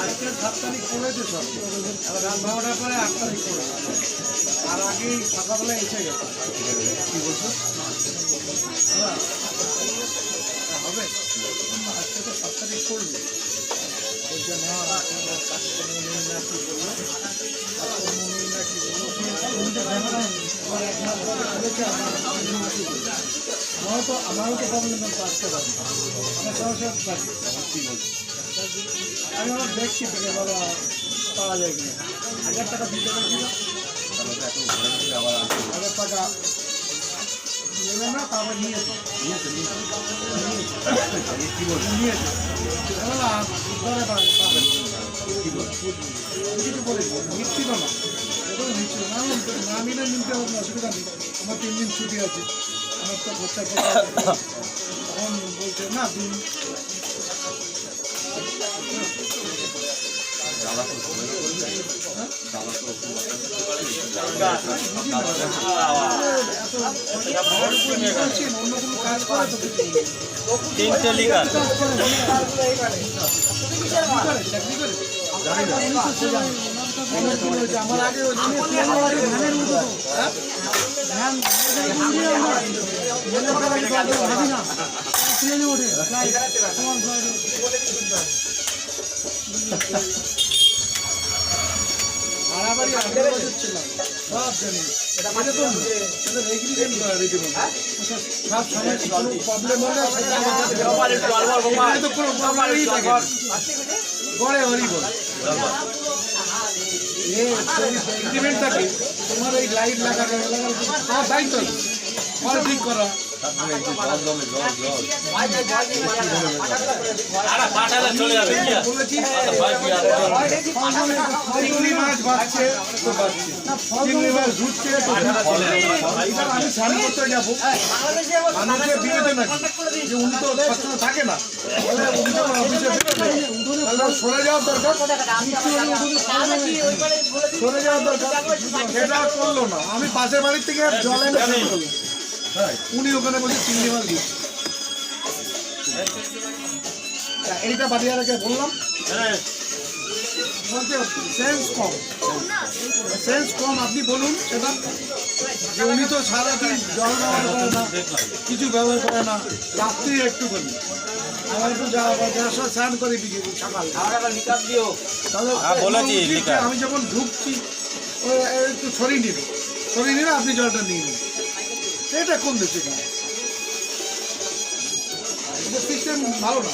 আজকে 7 তারিখ করেছে সব, রাত 12টার পরে 8 তারিখ করে, আর আগেই সকালবেলা এসে গেছে। কি বলছো হবে? আজকে তো 7 তারিখ করবে, ওই জন্য আমারও তো প্রবলেম আসতে পারে, আমার সমস্যা কি বলছি, আমি আমার দেখছি থেকে বলো পাওয়া যায় কিনা। 1000 টাকা দিতে পারছিল, 1000 টাকা নেবে না, তারপর নিয়েছে কিছু বলি নিচ্ছিল না, নিচ্ছিল না, না নিলে নিতে হবে না, অসুবিধা নেই। আমার 3 দিন ছুটি আছে, আমার তো খরচা তখন বলছে না দিন অন্য কোনো কাজ করে তো আমার আগে বাড়াবাড়ি 18 বছর ছিলাম, সব জানি সব সময় কোনো প্রবলেম হলে গড়ে হরি বল এগ্রিমেন্ট থাকে তোমার, এই লাইট লাগানো তোমার দায়িত্ব ঠিক করা। চিংড়ি মাছ বাঁচছে চিংড়ি মাছ ঢুকছে, আমি স্নান করতে যাবো, মানুষের বিবেচনা নাকি যে উনি তো সবসময় থাকে না, অফিসে সরে যাওয়ার দরকার, সরে যাওয়ার দরকার, সেটা করলো না। আমি পাশের বাড়ির থেকে জল এনে উনি ওখানে বসে চিংড়ি মাছ দিচ্ছে, এইটা বাড়িওয়ালাকে বললাম, বলতে সেন্স কম আপনি বলুন সেটা, যে উনি তো সারাদিন জল ব্যবহার করে না, কিছু ব্যবহার করে না, রাত্রি একটু করি, আমার একটু যাওয়ার সময় স্নান করে বিকেল সকাল, আমি যখন ঢুকছি একটু সরিয়ে নিলে আপনি জলটা নিয়ে নিন, এটা কোন দেশে সিস্টেম ভালো না।